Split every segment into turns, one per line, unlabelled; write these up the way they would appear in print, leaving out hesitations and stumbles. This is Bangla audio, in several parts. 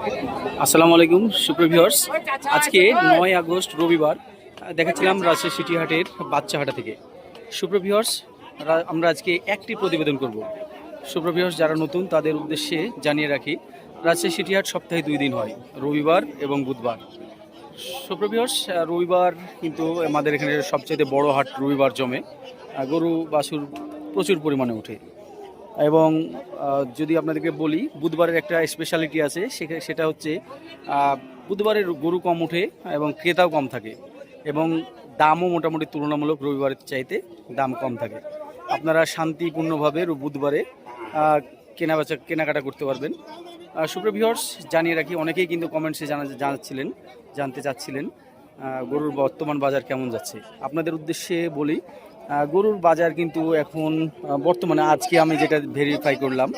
আসসালামু আলাইকুম সুপ্রিয় ভিউয়ার্স। আজকে 9 আগস্ট রবিবার দেখাচ্ছিলাম রাজশাহী সিটি হাটের বাচ্চা হাটা থেকে। সুপ্রিয় ভিউয়ার্স, আমরা আজকে একটি প্রতিবেদন করব। সুপ্রিয় ভিউয়ার্স, যারা নতুন তাদের উদ্দেশ্যে জানিয়ে রাখি, রাজশাহী সিটি হাট সপ্তাহে 2 দিন হয়, রবিবার এবং বুধবার। সুপ্রিয় ভিউয়ার্স, রবিবার কিন্তু আমাদের এখানে সবচেয়ে বড় হাট রবিবার জমে। গরু বাছুর প্রচুর পরিমাণে ওঠে এবং যদি আপনাদেরকে বলি বুধবারের একটা স্পেশালিটি আছে, সেটা হচ্ছে বুধবারের গরু কম ওঠে এবং ক্রেতাও কম থাকে এবং দামও মোটামুটি তুলনামূলক রবিবারের চাইতে দাম কম থাকে। আপনারা শান্তিপূর্ণভাবে বুধবারে কেনাকাটা করতে পারবেন। সুপ্রিয় ভিউয়ার্স, জানিয়ে রাখি, অনেকেই কিন্তু কমেন্টসে জানতে চাচ্ছিলেন গরুর বর্তমান বাজার কেমন যাচ্ছে। আপনাদের উদ্দেশ্যে বলি, গরুর বাজার কিন্তু এখন বর্তমানে আজকে আমি যেটা ভেরিফাই করলাম,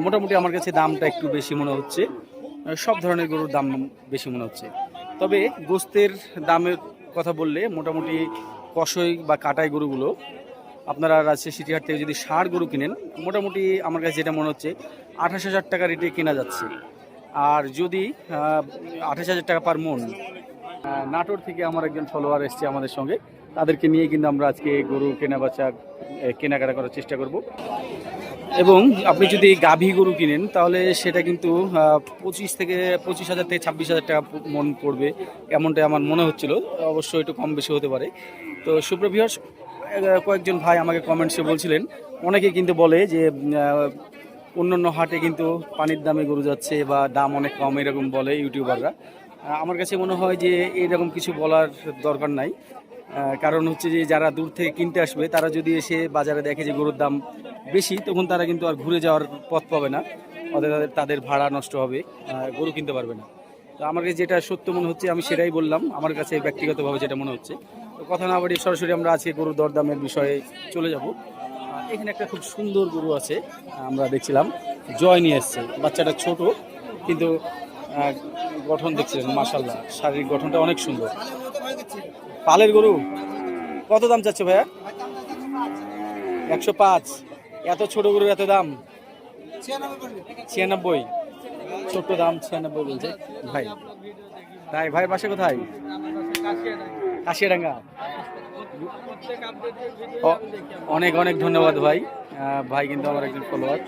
মোটামুটি আমার কাছে দামটা একটু বেশি মনে হচ্ছে। সব ধরনের গরুর দাম বেশি মনে হচ্ছে, তবে গোস্তের দামের কথা বললে মোটামুটি কষই বা কাটাই গরুগুলো আপনারা রাজশাহী সিটি হাট থেকে যদি ষাঁড় গরু কিনেন, মোটামুটি আমার কাছে যেটা মনে হচ্ছে 28,000 টাকা রেটে কেনা যাচ্ছে। আর যদি 28,000 টাকা পার মন। নাটোর থেকে আমার একজন ফলোয়ার এসছে আমাদের সঙ্গে, তাদেরকে নিয়ে কিন্তু আমরা আজকে গরু কেনাকাটা করার চেষ্টা করব। এবং আপনি যদি গাভী গরু কিনেন তাহলে সেটা কিন্তু 25,000 থেকে 26,000 টাকা মন পড়বে, এমনটাই আমার মনে হচ্ছিল। অবশ্যই একটু কম বেশি হতে পারে। তো সুপ্রিয় ভিউয়ার্স, কয়েকজন ভাই আমাকে কমেন্টসে বলছিলেন, অনেকে কিন্তু বলে যে অন্যান্য হাটে কিন্তু পানির দামে গরু যাচ্ছে বা দাম অনেক কম, এরকম বলে ইউটিউবাররা। আমার কাছে মনে হয় যে এরকম কিছু বলার দরকার নাই। কারণ হচ্ছে যে যারা দূর থেকে কিনতে আসবে, তারা যদি এসে বাজারে দেখে যে গরুর দাম বেশি, তখন তারা কিন্তু আর ঘুরে যাওয়ার পথ পাবে না, তাদের ভাড়া নষ্ট হবে, গরু কিনতে পারবে না। তো আমার কাছে যেটা সত্য মনে হচ্ছে আমি সেটাই বললাম, আমার কাছে ব্যক্তিগতভাবে যেটা মনে হচ্ছে। তো কথা না বাড়িয়ে সরাসরি আমরা আজকে গরুর দরদামের বিষয়ে চলে যাব। এখানে একটা খুব সুন্দর গরু আছে, আমরা দেখছিলাম জয় নিয়ে এসছে। বাচ্চাটা ছোট, কিন্তু গঠন দেখছিলেন, মাশাআল্লাহ, শারীরিক গঠনটা অনেক সুন্দর। পালের গরু কত দাম চাচ্ছে ভাইয়া? 105। এত ছোট গরুর এত দাম? 96। ছোট্ট দাম 96 বলছে ভাই। তাই ভাইয়ের বাসা কোথায়? কাশিয়াডাঙ্গা। অনেক অনেক ধন্যবাদ ভাই। ভাই কিন্তু আমার একজন ফলোয়ার।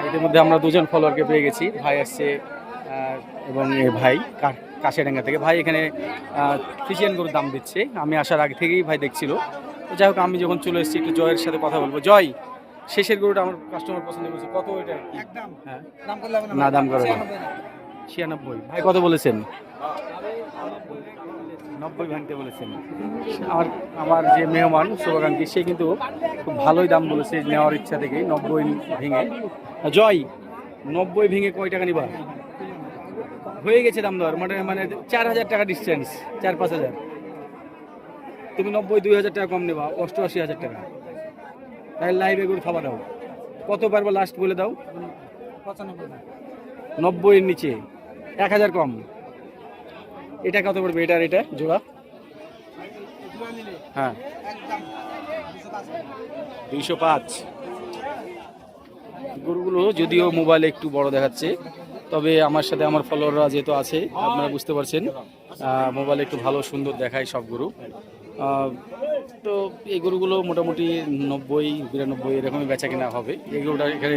ইতিমধ্যে আমরা দুজন ফলোয়ারকে পেয়ে গেছি। ভাই আসছে এবং ভাই কাশিয়াডাঙ্গা থেকে। ভাই এখানে ফ্রিজিয়ান গরুর দাম দিচ্ছে, আমি আসার আগে থেকেই ভাই দেখছিল। তো যাই হোক, আমি যখন চলে এসেছি একটু জয়ের সাথে কথা বলবো। জয়, শেষের গরুটা আমার কাস্টমার পছন্দ করেছে, কত এটা? হ্যাঁ, না দাম করে 96। ভাই কত বলেছেন? 90 ভাঙতে বলেছেন। আমার যে মেহমান শুভাকাঙ্ক্ষী, সে কিন্তু খুব ভালোই দাম বলেছে নেওয়ার ইচ্ছা থেকেই। 90 ভেঙে। জয়, 90 ভেঙে কয় টাকা নিবা? হয়ে গেছে দাম দর, মানে 4,000 টাকা ডিস্টেন্স, 4-5,000। তুমি 90 2,000 টাকা কম নেবা, 88,000 টাকা। তাই লাইভে গরু খাবার দাও। কত পারবো লাস্ট বলে দাও? 90-এর নিচে 1,000 কম। এটা কত পড়বে? এটা জোড়া? হ্যাঁ, 205। গরুগুলো যদিও মোবাইলে একটু বড় দেখাচ্ছে, তবে আমার সাথে আমার ফলোয়াররা যেহেতু আছে, আপনারা বুঝতে পারছেন, মোবাইলে একটু ভালো সুন্দর দেখায় সব গরু। তো এই গরুগুলো মোটামুটি 90-92 এরকমই বেচা কেনা হবে। এই গরুটা এখানে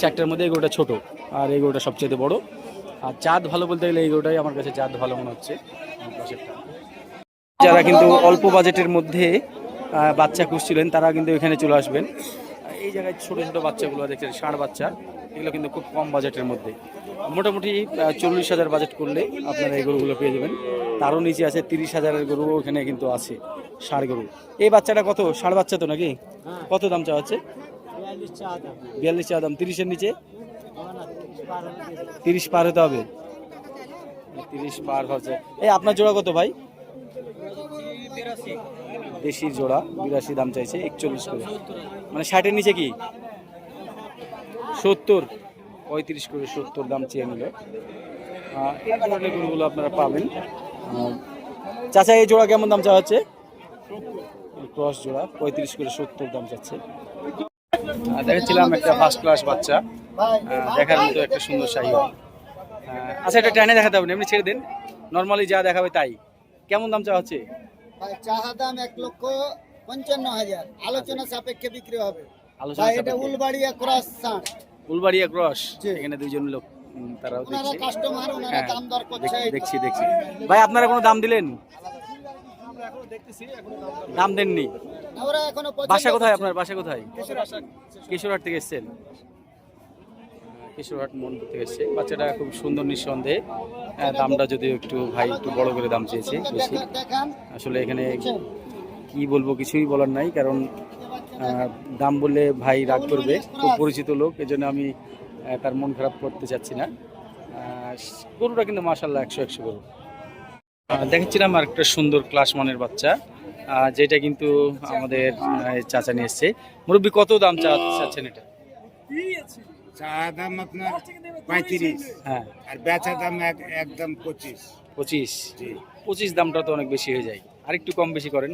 4টার মধ্যে এই গরুটা ছোটো, আর এই গরুটা সবচেয়ে বড়। আর জাত ভালো বলতে গেলে এই গরুটাই আমার কাছে জাত ভালো মনে হচ্ছে। যারা কিন্তু অল্প বাজেটের মধ্যে বাচ্চা খুঁজছিলেন, তারা কিন্তু এখানে চলে আসবেন। এই জায়গায় ছোট ছোট বাচ্চাগুলো দেখছেন, ষাঁড় বাচ্চা, এগুলো কিন্তু খুব কম বাজেটের মধ্যে। মোটামুটি 40,000 বাজেট করলে আপনারা এই গরুগুলো পেয়ে যাবেন। তারও নিচে আছে 30,000-এর গরুও এখানে কিন্তু আছে, ষাঁড় গরু। এই বাচ্চাটা কত? ষাঁড় বাচ্চা তো নাকি? কত দাম চাওয়া হচ্ছে? 42 চা দাম। 30-এর নিচে? 30 পার হতে হবে। 30 পার হচ্ছে। এই আপনার জোড়া কত ভাই? দেশির জোড়া 82 দাম চাইছে, 41 করে। মানে 60-এর নিচে কি? 70। 35 করে 70 দাম চেয়ে নিল। এই ধরনের গরুগুলো আপনারা পাবেন। চাচা, এই জোড়া কেমন দাম চাওয়া হচ্ছে? ক্রস জোড়া 35 করে 70 দাম চাচ্ছে। দেখেছিলাম একটা ফার্স্ট ক্লাস বাচ্চা, দেখার মতো একটা সুন্দর শাহী। আচ্ছা, এটা টাইনে দেখাতে হবে না, এমনি ছেড়ে দেন, নর্মালি যা দেখাবে তাই। কেমন দাম চাওয়া হচ্ছে?
ভাই চাহা দাম 1,55,000, আলোচনা সাপেক্ষে বিক্রি হবে।
আলোচনা
ভাই এটা
সাপেক্ষে।
উলবাড়িয়া ক্রস ষাঁড়।
ফুলবাড়িয়া ক্রস,
জি।
এখানে দুইজন লোক তারাও
ওনারা
দেখছে।
কাস্টমার, ওনারা
হ্যাঁ,
দাম দর করছে।
দেখছি। ভাই আপনারা কোনো দাম দিলেন? দাম দেননি?
আমরা এখনো
বাসা কোথায় আপনার? বাসা কোথায়? কিশোরহাট থেকে এসেছেন? কিশোরহাট মন্দির থেকে এসছে। বাচ্চাটা খুব সুন্দর নিঃসন্দেহে। দামটা যদিও একটু ভাই একটু বড় করে দাম চেয়েছে বেশি।
দেখান।
আসলে এখানে কি বলবো, কিছুই বলার নাই, কারণ দাম বললে ভাই রাগ করবে, খুব পরিচিত লোক, এজন্য আমি তার মন খারাপ করতে চাচ্ছি না। গরুটা কিন্তু মাশাআল্লাহ 100 গরু। দেখেছিলাম আর একটা সুন্দর ক্লাস মানের বাচ্চা, যেটা কিন্তু আমাদের চাচা নিয়ে এসছে। মুরব্বী কত দাম চাচ্ছেন এটা?
চা দাম আপনার 35,
হ্যাঁ,
আর বেচা দাম একদম 25।
25 দামটা তো অনেক বেশি হয়ে যায়, আর একটু কম বেশি করেন,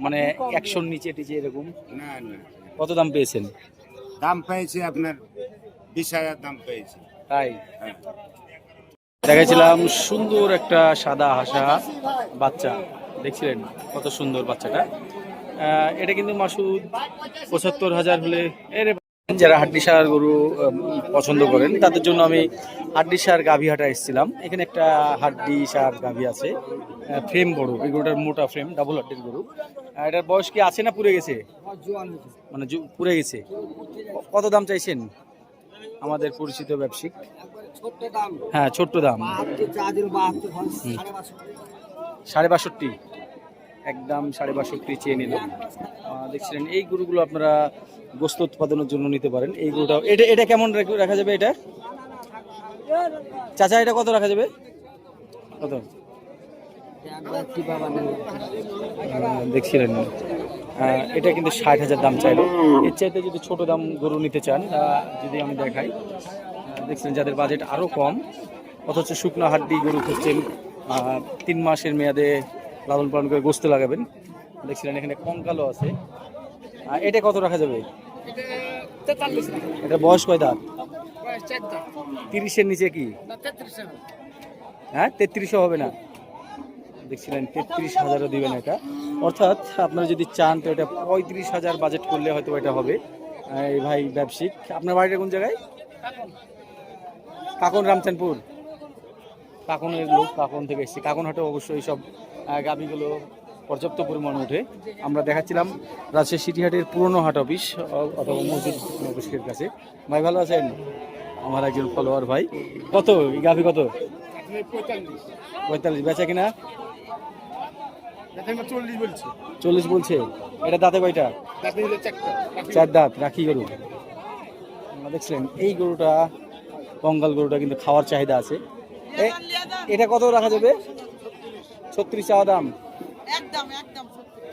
মানে 100 নিচে টিচে এরকম।
না না,
কত দাম পেয়েছেন?
দাম পেয়েছি আপনার 20,000 দাম পেয়েছি।
তাই
হ্যাঁ।
দেখেছিলাম সুন্দর একটা সাদা হাসা বাচ্চা, দেখছিলেন কত সুন্দর বাচ্চাটা। এটা কিন্তু মাসুদ 75,000 হলে এর। যারা হাড্ডিসার গরু পছন্দ করেন তাদের জন্য আমি হাড্ডিসার গাভীহাটা এসেছিলাম। এখানে একটা হাড্ডিসার গাভী আছে, ফ্রেম বড়, এই গরুটার মোটা ফ্রেম, ডাবল হাড্ডির গরু। এটার বয়স কি আছে না পুড়ে গেছে? মানে পুড়ে গেছে। কত দাম চাইছেন? আমাদের পরিচিত ব্যবসায়িক। হ্যাঁ, ছোট্ট দাম 62.5, একদম 62.5 চেয়ে নিল। দেখছিলেন এই গরুগুলো আপনারা গোস্ত উৎপাদনের জন্য নিতে পারেন। এই গরুটা এটা কেমন রাখা যাবে? এটা চাচা এটা কত রাখা যাবে? কত দেখছিলেন? এটা কিন্তু 60,000 দাম চাইলো। এর চাইতে যদি ছোট দাম গরু নিতে চান, যদি আমি দেখাই, দেখছিলেন যাদের বাজেট আরো কম, অথচ শুকনো হাড্ডি গরু খুঁজছেন, 3 মাসের মেয়াদে লালন পালন করে গোস্ত লাগাবেন, দেখছিলেন এখানে কঙ্কালও আছে। এটা কত রাখা যাবে? এটা বয়স কয় দাঁত? 30-এর নিচে কি? হ্যাঁ, 3300 হবে না? দেখছিলেন 33,000ও দিবেন এটা। অর্থাৎ আপনারা যদি চান তো এটা 35,000 বাজেট করলে হয়তো এটা হবে। এই ভাই ব্যবসায়িক। আপনার বাড়িটা কোন জায়গায়? কাকন, রামচানপুর। কাকনের লোক, কাকন থেকে এসেছি। কাকন হাটে অবশ্যই সব গাভীগুলো পর্যাপ্ত পরিমাণ ওঠে। আমরা দেখাচ্ছিলাম রাজশাহী সিটি হাটের পুরনো হাট অফিস অথবা মসজিদ অফিসের কাছে। ভাই ভালো আছেন? আমার একজন ফলোয়ার ভাই। কত এই গাভী? কত? 45 বেচা কিনা? 40 বলছে। এটা দাঁতে কয়টা? 4 দাঁত। রাখি গরু। দেখছিলেন এই গরুটা, বঙ্গাল গরুটা কিন্তু খাওয়ার চাহিদা আছে। এটা কত রাখা যাবে? 36 চাওয়া দাম।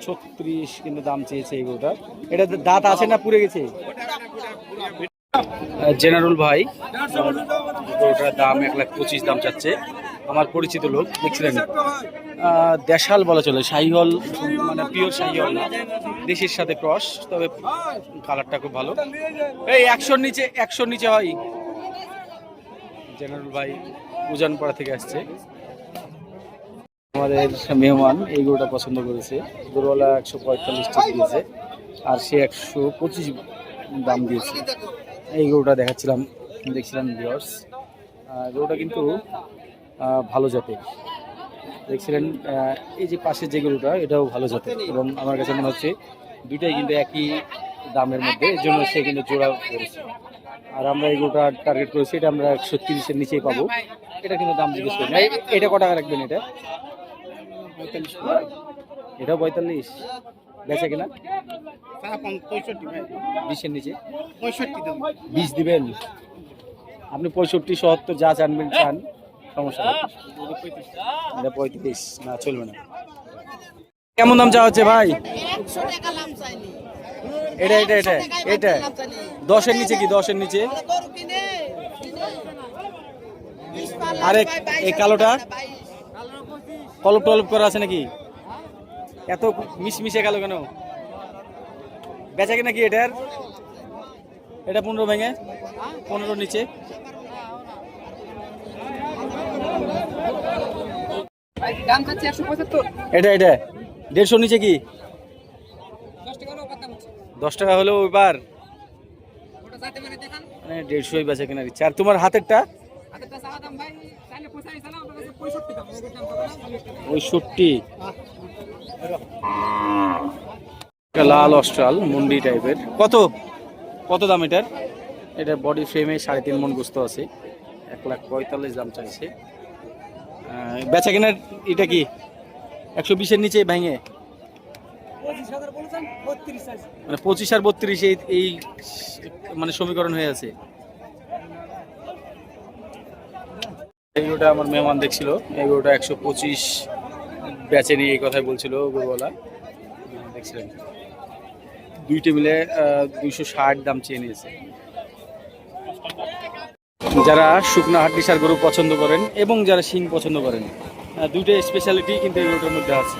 36 কিন্তু দাম চেয়েছে এই গরুটা। এটা দাঁত আছে না পুড়ে গেছে? জেনারেল ভাই গরুটার দাম 1,25,000 দাম চাচ্ছে। আমার পরিচিত লোক, দেখছিলেন দেশাল বলা চলে, শাহিওয়াল, মানে পিওর শাহিওয়াল না, দেশির সাথে ক্রস, তবে কালারটা খুব ভালো। এই 100-র নিচে হয়। জেনারেল ভাই উজানপাড়া থেকে আসছে। আমাদের মেহমান এই গরুটা পছন্দ করেছে। গরুওয়ালা 145 টাকা দিয়েছে, আর সে 125 দাম দিয়েছে। এই গরুটা দেখছিলাম ভিউয়ার্স। গরুটা কিন্তু ভালো জাতের। দেখছিলেন এই যে পাশে যে গরুটা, এটাও ভালো জাতের, এবং আমার কাছে মনে হচ্ছে দুইটাই কিন্তু একই দামের মধ্যে, এর জন্য সে কিন্তু জোড়া করেছে। আর আমরা এই গরুটা টার্গেট করেছি, এটা আমরা 130-এর নিচেই পাবো। এটা কিন্তু দাম জিজ্ঞেস করি না। এটা কত টাকা রাখবেন? এটা 45। এটাও 45। বেচা কিনা 20-এর নিচে? 20 দিবেন আপনি? 65, 70 যা চান সমস্যা নেই। এটা 35 না, চলবে না। কেমন দাম চাওয়া হচ্ছে ভাই? এটা 10-এর নিচে কি? 10-এর নিচে? আরে এই কালোটা কলপ টলপ করা আছে নাকি? এত মিশমিশে গেল কেন? বেচা কিনা কি এটার? এটা 15 ভেঙে 15-র নিচে
দাম চাচ্ছি 175।
এটা 150 নিচে কি 10 টাকা হলো ওইবার মানে 150 বেচা কেনার ইচ্ছা। আর তোমার হাতেরটা 65। লাল অস্ট্রাল মুন্ডি টাইপের। কত দাম এটার? এটা বডি ফ্রেমে 3.5 মণ গোস্ত আছে, 1,45,000 দাম চাইছে। বেচা কেনার এটা কি 120-এর নিচে ভেঙে মানে 25 আর 32 এই মানে সমীকরণ হয়ে আছে। এই গরুটা আমার মেহমান দেখছিল, এই গরুটা 125 বেচেনি এই কথাই বলছিল গরুওয়ালা। দেখছিলেন দুইটা মিলে 260 দাম চেয়ে নিয়েছে। যারা শুকনো হাড্ডিসার গরু পছন্দ করেন এবং যারা শিং পছন্দ করেন, দুইটা স্পেশালিটি কিন্তু এই গরুটার মধ্যে আছে,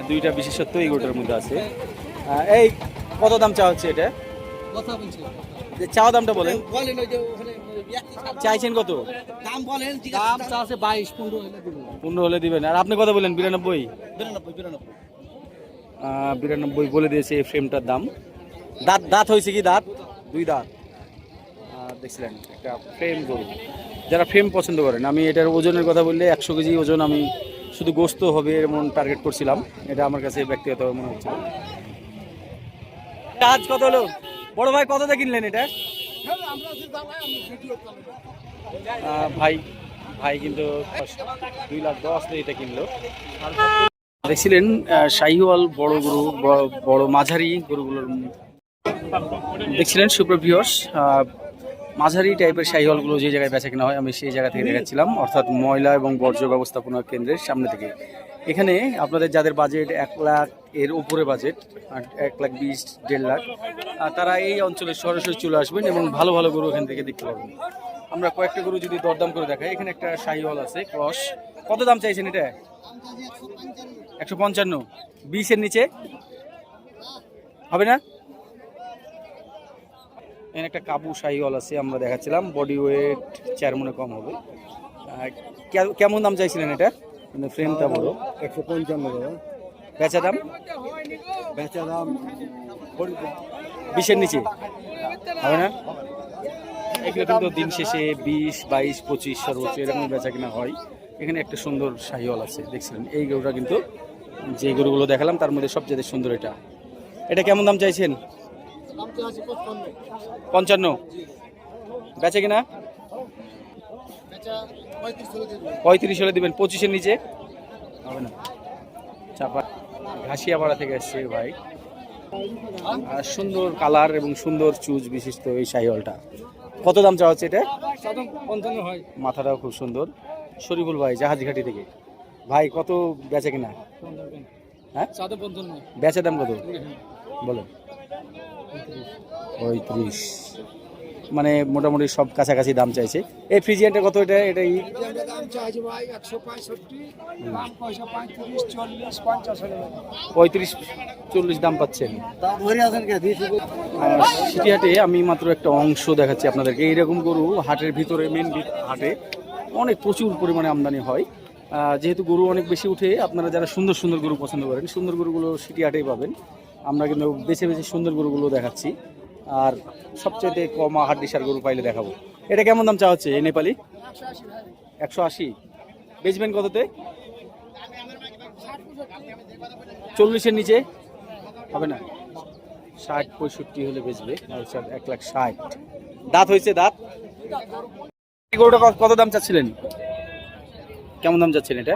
দুইটা বিশেষত্ব এই গরুটার মধ্যে আছে। এই কত দাম চাওয়া হচ্ছে এটা? চাওয়া দামটা বলেন। চাইছেন কত?
দাম বলেন। দাম চাচ্ছে 22-15
হলে দিবেন। আর আপনি কত বলেন? 92 বলে দিয়েছে এই ফ্রেমটার দাম। দাঁত হয়েছে কি? দাঁত 2 দাঁত। দেখছিলেন একটা ফ্রেম গরু। যারা ফ্রেম পছন্দ করেন, আমি এটার ওজনের কথা বললে 100 কেজি ওজন, আমি শুধু গোস্ত হবে এমন টার্গেট করছিলাম। এটা আমার কাছে ব্যক্তিগত মনে হচ্ছিল। আজ কত হলো বড় ভাই? কতটা কিনলেন এটা? ভাই কিন্তু 2,10,000 এটা কিনলো। দেখছিলেন শাহিওয়াল বড় গরু, বড় মাঝারি গরুগুলোর দেখছিলেন সুপ্রিয় ভিউয়ার্স। মাঝারি টাইপের শাহিওয়ালগুলো যে জায়গায় বেচা কেনা হয় আমি সেই জায়গা থেকে দেখাচ্ছিলাম, অর্থাৎ ময়লা এবং বর্জ্য ব্যবস্থাপনা কেন্দ্রের সামনে থেকে। এখানে আপনাদের যাদের বাজেট 1 লাখ এর উপরে বাজেট, 1,20,000 1.5 লাখ, তারা এই অঞ্চলে সরাসরি চলে আসবেন এবং ভালো ভালো গরু এখান থেকে দেখতে পাবেন। আমরা কয়েকটা গরু যদি দরদাম করে দেখাই, এখানে একটা শাহিওয়াল আছে ক্রস। কত দাম চাইছেন এটা? 155। 20-এর নিচে হবে না? এখানে একটা কাবু শাহিওয়াল আছে আমরা দেখাচ্ছিলাম, বডি ওয়েট 4 মণে কম হবে। কেমন দাম চাইছিলেন এটা? কিন্তু ফ্রেমটা বড়।
155।
বেচা দাম 20-এর নিচে হবে না? এগুলো কিন্তু দিন শেষে 20, 22, 25 সর্বোচ্চ এরকম বেচা কিনা হয়। এখানে একটা সুন্দর শাহিওয়াল আছে দেখছিলেন। এই গরুটা কিন্তু যে গরুগুলো দেখালাম তার মধ্যে সবচেয়ে সুন্দর এটা। এটা কেমন দাম চাইছেন? 55। বেচে কিনা 35 হলে দিবেন। 25-এর নিচে হবে না? চাপা ঘাসিয়াপাড়া থেকে আসছে ভাই। আর সুন্দর কালার এবং সুন্দর চুজ বিশিষ্ট এই শাহিওয়ালটা। কত দাম চাওয়া হচ্ছে এটা?
55 হয়।
মাথাটাও খুব সুন্দর। শরীফুল ভাই জাহাজঘাটি থেকে। ভাই কত বেচে কিনা? হ্যাঁ
55।
বেচা দাম কত বলো? 35। মানে মোটামুটি সব কাছাকাছি দাম চাইছে। এই ফ্রিজিয়ানটা কত? এটা
দাম চাইছে ভাই 165। দাম পয়সা 35, 40, 50
35-40 দাম পাচ্ছেন।
দাম ধরে আছেন কে?
সিটি হাটে আমি মাত্র একটা অংশ দেখাচ্ছি আপনাদেরকে। এইরকম গরু হাটের ভিতরে, মেন হাটে অনেক প্রচুর পরিমাণে আমদানি হয়। যেহেতু গরু অনেক বেশি উঠে, আপনারা যারা সুন্দর সুন্দর গরু পছন্দ করেন, সুন্দর গরুগুলো সিটি হাটেই পাবেন। আমরা কিন্তু বেছে বেছে সুন্দর গরুগুলো দেখাচ্ছি, আর সবচেয়ে কম হাড্ডিসার গরু পাইলে দেখাবো। এটা কেমন দাম চাওয়া হচ্ছে এই নেপালি? 180। বেচবেন কততে? 40-এর নিচে হবে না? 60-65 হলে বেচবে। 1,60,000। দাঁত হয়েছে? দাঁত গরুটা কত দাম চাচ্ছিলেন? কেমন দাম চাচ্ছেন এটা?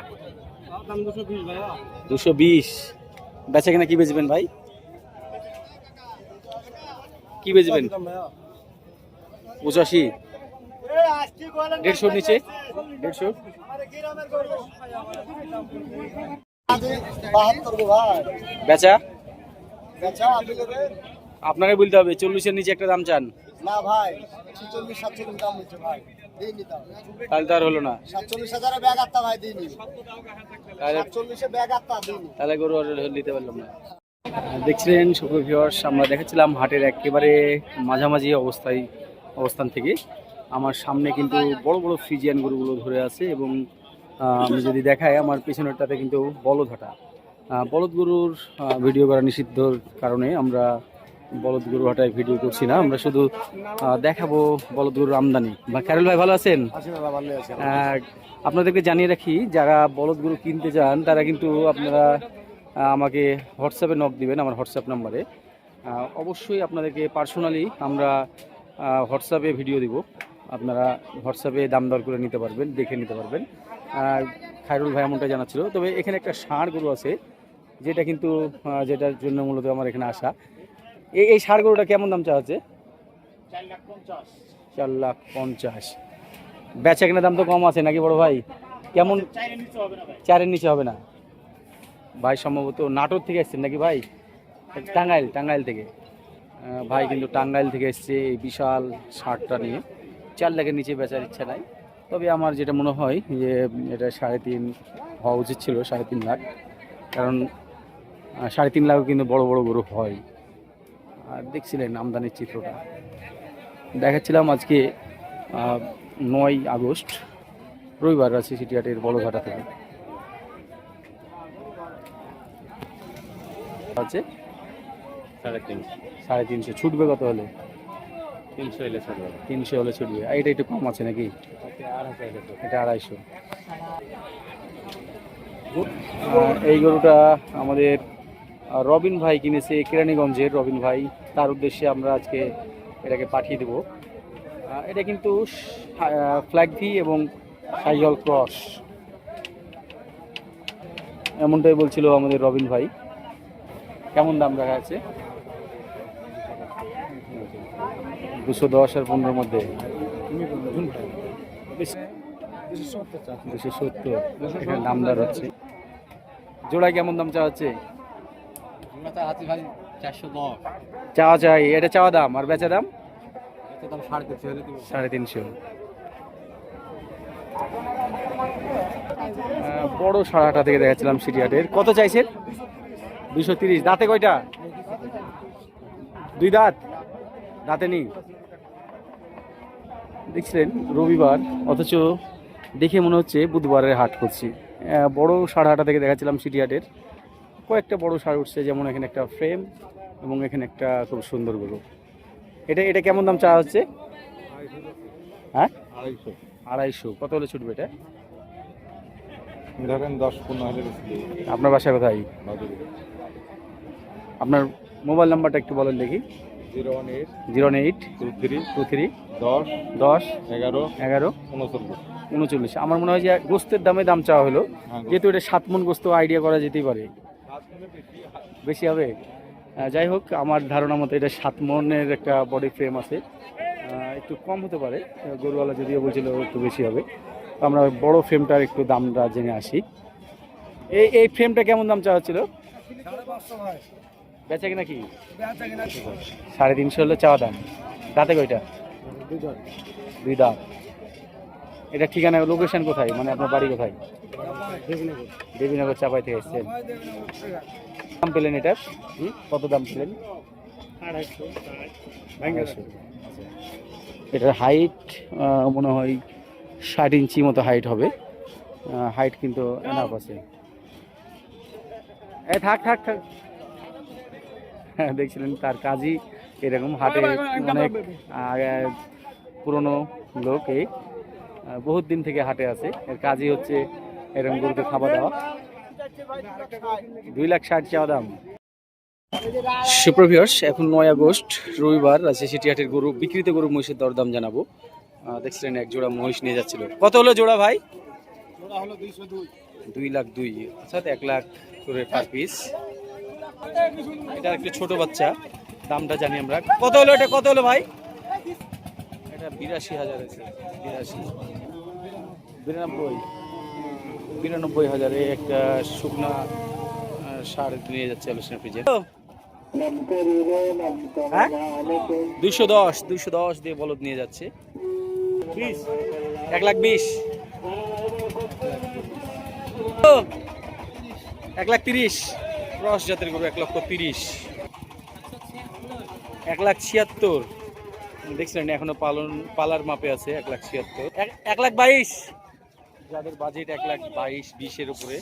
220। বেচা কিনা কি বেচবেন ভাই? কি বেচবেন? 85। 150-এর নিচে? 150 বেচা? আপনাকে বলতে হবে। 40-এর নিচে একটা দাম চান
না ভাই, 46-47 দাম হচ্ছে ভাই। দেইনি দাও।
তাহলে তো আর হলো না।
47,000 এর ব্যাগ আত্তা ভাই দেইনি। 47 এর ব্যাগ আত্তা দেইনি।
তাহলে গরু আর নিতে পারলাম না। দেখছিলেন সুপ্রিয় ভিউয়ার্স, আমরা দেখাচ্ছিলাম হাটের একেবারে মাঝামাঝি অবস্থান থেকে। আমার সামনে কিন্তু বড় বড় ফ্রিজিয়ান গরুগুলো ধরে আছে এবং আমি যদি দেখাই আমার পেছনেরটাতে কিন্তু বলদ হাঁটা। বলদ গরুর ভিডিও করা নিষিদ্ধর কারণে আমরা বলদ গরু হাঁটায় ভিডিও করছি না, আমরা শুধু দেখাবো বলদ গরুর আমদানি। বা ক্যারল ভাই ভালো আছেন? আপনাদেরকে জানিয়ে রাখি, যারা বলদ গরু কিনতে চান তারা কিন্তু আপনারা আমাকে হোয়াটসঅ্যাপে নক দিবেন, আমার হোয়াটসঅ্যাপ নাম্বারে। অবশ্যই আপনাদেরকে পার্সোনালি আমরা হোয়াটসঅ্যাপে ভিডিও দিব, আপনারা হোয়াটসঅ্যাপে দাম দর করে নিতে পারবেন, দেখে নিতে পারবেন। খায়রুল ভাই এমনটা জানাচ্ছিল। তবে এখানে একটা ষাঁড় গরু আছে যেটা কিন্তু যেটার জন্য মূলত আমার এখানে আসা। এই ষাঁড় গরুটা কেমন দাম চাওয়া হচ্ছে? 4,50,000। বেচা কেনার দাম তো কম আছে নাকি বড় ভাই? কেমন? 4-এর নিচে হবে না ভাই? সম্ভবত নাটোর থেকে এসছেন নাকি ভাই? টাঙ্গাইল থেকে ভাই কিন্তু টাঙ্গাইল থেকে এসছে এই বিশাল ষাঁড়টা নিয়ে। 4 লাখের নিচে বেচার ইচ্ছা নাই। তবে আমার যেটা মনে হয় যে এটা 3.5 হওয়া উচিত ছিল, 3.5 লাখ। কারণ 3.5 লাখও কিন্তু বড় বড় গরু হয়। আর দেখছিলেন আমদানির চিত্রটা দেখাচ্ছিলাম। আজকে 9 আগস্ট রবিবার আছে সিটিহাটের বড়ঘাটা থেকে আছে 350 ছুটবে কত হলে? 300 হলে ছুটবে। আর এটা একটু কম আছে নাকি? এটা 250। এই গরুটা আমাদের রবিন ভাই কিনেছে, কেরানীগঞ্জের রবিন ভাই। তার উদ্দেশ্যে আমরা আজকে এটাকে পাঠিয়ে দেব। এটা কিন্তু ফ্ল্যাগ ভি এবং সাইজল ক্রস এমনটাই বলছিল আমাদের রবিন ভাই। কেমন দাম রাখা আছে? 210 আর 15 মধ্যে 270 এখানে দামদার হচ্ছে। জোড়া কেমন দাম চাওয়া হচ্ছে? চাওয়া চাই, এটা চাওয়া দাম। আর বেচা দাম 350। বড় সাড়াটা থেকে দেখাচ্ছিলাম সিটিহাটের। কত চাইছেন? 230। দাঁতে কয়টা? 2 দাঁত। দাঁতে নেই। দেখছিলেন রবিবার, অথচ দেখে মনে হচ্ছে বুধবারের হাট করছি। বড় সাড়াটা থেকে দেখাচ্ছিলাম সিটিহাটের। কয়েকটা বড় সার উঠছে, যেমন এখানে একটা ফ্রেম এবং এখানে একটা খুব সুন্দর গরু। এটা কেমন দাম চাওয়া হচ্ছে? হ্যাঁ, 250। কত হলে ছুটবে এটা?
ধরেন 10-15 হাজার।
আপনার বাসা কোথায়? আপনার মোবাইল নাম্বারটা একটু বলেন দেখি। 0823 10 11 39। আমার মনে হয় যে গোস্তের দামে দাম চাওয়া হলো, যেহেতু এটা 7 মণ গোস্ত, আইডিয়া করা যেতেই পারে বেশি হবে। যাই হোক, আমার ধারণা মতো এটা 7 মণের একটা বডি ফ্রেম আছে, একটু কম হতে পারে। গরুওয়ালা যদিও বলছিল একটু বেশি হবে। তো আমরা বড় ফ্রেমটার একটু দামটা জেনে আসি। এই ফ্রেমটা কেমন দাম চাওয়া হচ্ছিল? বেচা কিনা কি? 350 হলে চাওয়া দাম। দাঁতে কয়টা? 2 দাঁত। এটা ঠিকানা, লোকেশন কোথায়, মানে আপনার বাড়ি কোথায়? দেবীনগর চাপাই থেকে এসছেন। দাম পেলেন এটার? কত দাম পেলেন? 250। এটার হাইট মনে হয় 60 ইঞ্চি মতো হাইট হবে। হাইট কিন্তু এনাফ আছে। থাক। হ্যাঁ, দেখছিলেন তার কাজই এরকম। হাটে অনেক পুরনো লোক, এই বহুত দিন থেকে হাটে আছে। এর কাজই হচ্ছে এরকম গরুকে খাবার দেওয়া। 2,60,000 চাওয়া দাম। সুপ্রভিয়ার্স, এখন 9 আগস্ট রবিবার আছে সিটিহাটের গরু বিক্রিত গরু মহিষের দরদাম জানাবো। দেখছিলেন এক জোড়া মহিষ নিয়ে যাচ্ছিল। কত হলো জোড়া ভাই? 2,02,000, অর্থাৎ 1 লাখ করে পার পিস। এটা একটু ছোট বাচ্চা, দামটা জানি আমরা। কত হলো এটা? কত হলো ভাই? এটা 82,000 আছে। 92,000 একটা শুকনা সার নিয়ে যাচ্ছে আলোচনা ফ্রিজে। 210 দিয়ে বলদ নিয়ে যাচ্ছে। 1,20,000। 1,30,000 ক্রস জাতের গরু। 1,30,000। 1,76,000 দেখছিলেন এখনো পালার মাপে আছে 1,76,000, 1,22,000, যাদের বাজেট 1,22,000-20,000 উপরে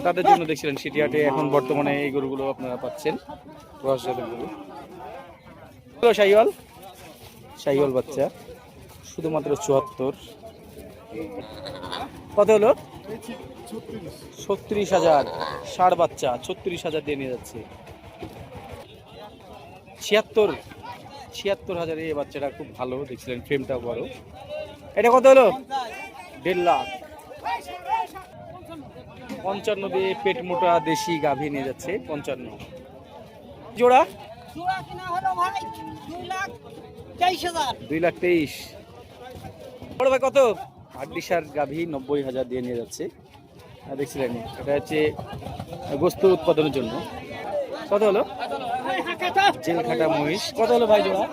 তাদের জন্য দেখছিলেন সিটিহাটে এখন বর্তমানে এই গরুগুলো আপনারা পাচ্ছেন। ক্রস জাতের গরু, শাহিওয়াল বাচ্চা শুধুমাত্র 74। কত হলো? 36,000। ষাঁড় বাচ্চা 36,000 দিয়ে নিয়ে যাচ্ছে। 76,000 এই বাচ্চাটা খুব ভালো, দেখছিলেন ফ্রেমটা বড়। এটা কত হলো? 1.5 লাখ। 55 দিয়ে পেট মোটা দেশি গাভী নিয়ে যাচ্ছে 55। জোড়া 2,23,000। বড় ভাই কত? হাড্ডিসার গাভী 90,000 দিয়ে নিয়ে যাচ্ছে। দেখছিলেন এটা হচ্ছে গোস্ত উৎপাদনের জন্য। কত হলো? জেলখাটা মহিষ। কত হলো ভাই জোড়া?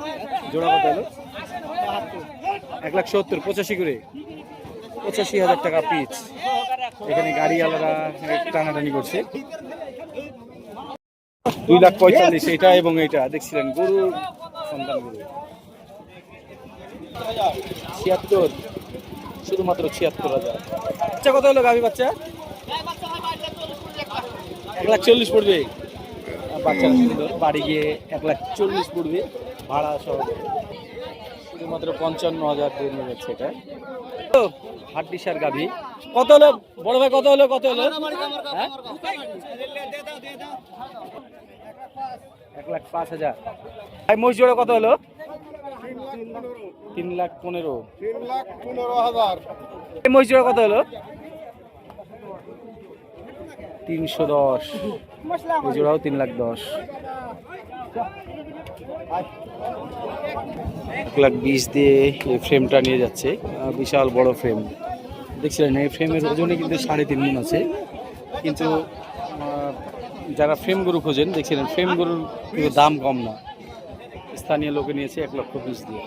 জোড়া কত হলো? 1,70,000, 85 করে, 85,000 টাকা পিস। এখানে গাড়িওয়ালারা টানাটানি করছে। 2,45,000 এটা এবং এটা দেখছিলেন গরুর সন্তান গরু। 76, শুধুমাত্র 76,000। বাচ্চা কত হলো গাভী বাচ্চা? 1,40,000 পড়বে। বাচ্চারা সুন্দর, বাড়ি গিয়ে 1,40,000 পড়বে ভাড়া সহ। শুধুমাত্র 55,000 দিয়ে নিয়ে যাচ্ছে এটা। হাড্ডিসার গাভী। কত হলো বড় ভাই? কত হলো? কত হলো? 1,05,000। ভাই মহিষ জোড়া কত হলো? 3,15,000।
3,15,000।
এই মহিষ জোড়া কত হলো? 310। এই জোড়াও 3,10,000। 1,20,000 দিয়ে এই ফ্রেমটা নিয়ে যাচ্ছে। বিশাল বড় ফ্রেম দেখছিলেন। এই ফ্রেমের ওজনে কিন্তু 3.5 মণ আছে। কিন্তু যারা ফ্রেম গরু খোঁজেন দেখছিলেন ফ্রেম গরুর কিন্তু দাম কম না। স্থানীয় লোকে নিয়েছে 1,20,000 দিয়ে।